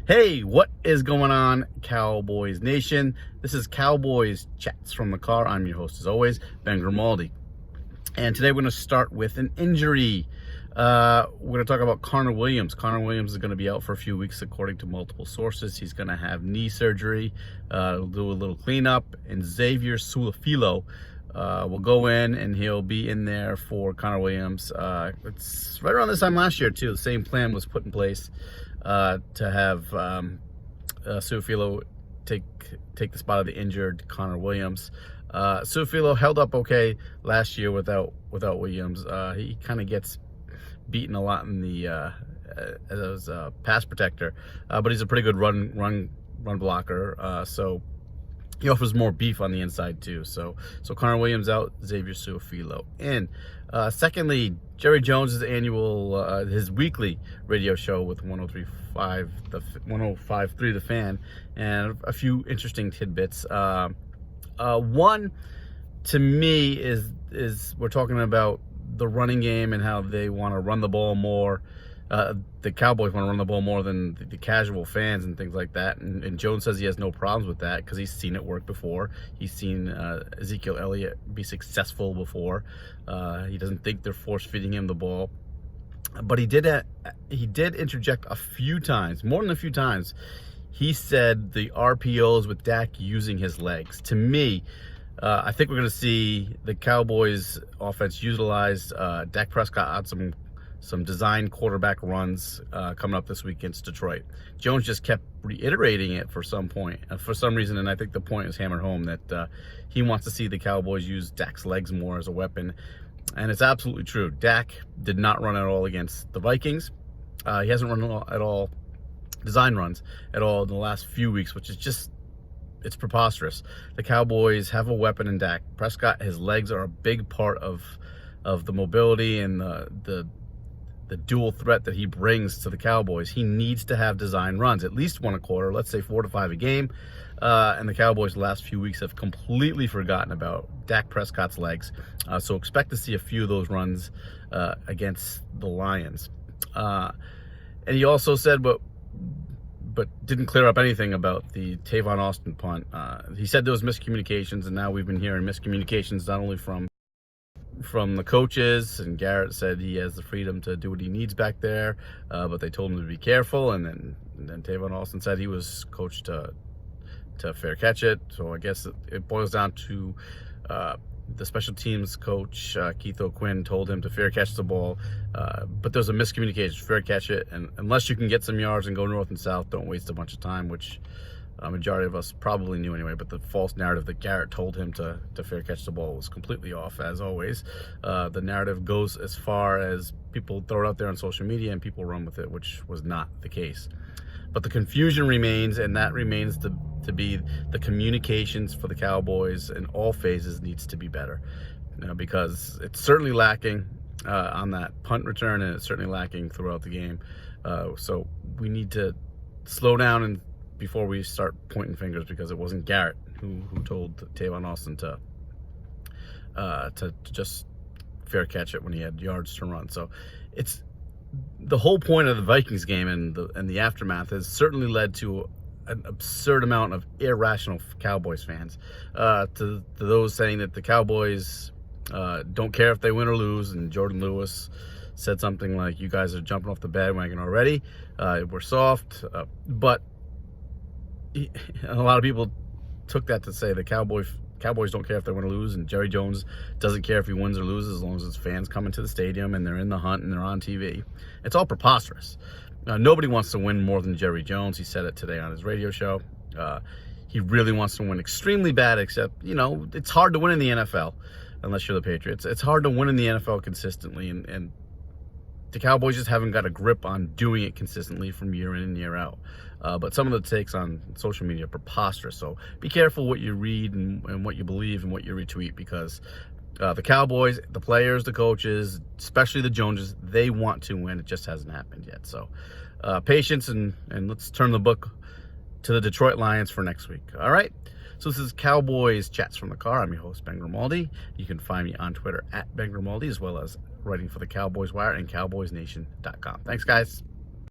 Hey, what is going on, Cowboys Nation? This is Cowboys Chats from the Car. I'm your host, as always, Ben Grimaldi. And today we're going to start with an injury. We're going to talk about Connor Williams. Connor Williams is going to be out for a few weeks, according to multiple sources. He's going to have knee surgery. He'll do a little cleanup. And Xavier Su'a-Filo will go in, and he'll be in there for Connor Williams. It's right around this time last year, too. The same plan was put in place to have Su'a-Filo take the spot of the injured Connor Williams. Su'a-Filo held up okay last year without Williams. He kind of gets beaten a lot in the as a pass protector, but he's a pretty good run blocker. So he offers more beef on the inside too. So Connor Williams out, Xavier Su'a-Filo in. Secondly, Jerry Jones' his weekly radio show with 105.3 The Fan, and a few interesting tidbits. One, to me, is we're talking about the running game and how they want to run the ball more. The Cowboys want to run the ball more than the casual fans and things like that. And Jones says he has no problems with that because he's seen it work before. He's seen Ezekiel Elliott be successful before. He doesn't think they're force-feeding him the ball. But he did interject a few times, more than a few times. He said the RPOs with Dak using his legs. To me, I think we're going to see the Cowboys offense utilize Dak Prescott on some design quarterback runs coming up this week against Detroit. Jones just kept reiterating it for some reason, and I think the point is hammered home that he wants to see the Cowboys use Dak's legs more as a weapon, and it's absolutely true. Dak did not run at all against the Vikings. He hasn't run at all design runs at all in the last few weeks, which is just, it's preposterous. The Cowboys have a weapon in Dak Prescott. His legs are a big part of the mobility and the dual threat that he brings to the Cowboys. He needs to have design runs, at least one a quarter, let's say 4 to 5 a game. And the Cowboys the last few weeks have completely forgotten about Dak Prescott's legs. So expect to see a few of those runs against the Lions. And he also said, but didn't clear up anything about the Tavon Austin punt. He said there was miscommunications, and now we've been hearing miscommunications not only from the coaches, and Garrett said he has the freedom to do what he needs back there, but they told him to be careful, and then Tavon Austin said he was coached to fair catch it. So I guess it boils down to the special teams coach, Keith O'Quinn, told him to fair catch the ball, but there's a miscommunication. Fair catch it, and unless you can get some yards and go north and south, don't waste a bunch of time, which a majority of us probably knew anyway. But the false narrative that Garrett told him to fair catch the ball was completely off, as always. The narrative goes as far as people throw it out there on social media and people run with it, which was not the case. But the confusion remains, and that remains to be the communications for the Cowboys in all phases needs to be better, because it's certainly lacking on that punt return, and it's certainly lacking throughout the game. So we need to slow down and before we start pointing fingers, because it wasn't Garrett who told Tavon Austin to just fair catch it when he had yards to run. So it's the whole point of the Vikings game, and the aftermath has certainly led to an absurd amount of irrational Cowboys fans, to those saying that the Cowboys don't care if they win or lose. And Jordan Lewis said something like, "You guys are jumping off the bandwagon already. We're soft." But a lot of people took that to say the Cowboys don't care if they win or lose, and Jerry Jones doesn't care if he wins or loses as long as his fans come into the stadium and they're in the hunt and they're on TV. It's all preposterous. Nobody wants to win more than Jerry Jones. He said it today on his radio show. He really wants to win extremely bad, except, it's hard to win in the NFL unless you're the Patriots. It's hard to win in the NFL consistently, and the Cowboys just haven't got a grip on doing it consistently from year in and year out. But some of the takes on social media are preposterous. So be careful what you read and what you believe and what you retweet, because the Cowboys, the players, the coaches, especially the Joneses, they want to win. It just hasn't happened yet. So patience, and let's turn the book to the Detroit Lions for next week. All right? So this is Cowboys Chats from the Car. I'm your host, Ben Grimaldi. You can find me on Twitter at Ben Grimaldi, as well as writing for the Cowboys Wire and CowboysNation.com. Thanks, guys.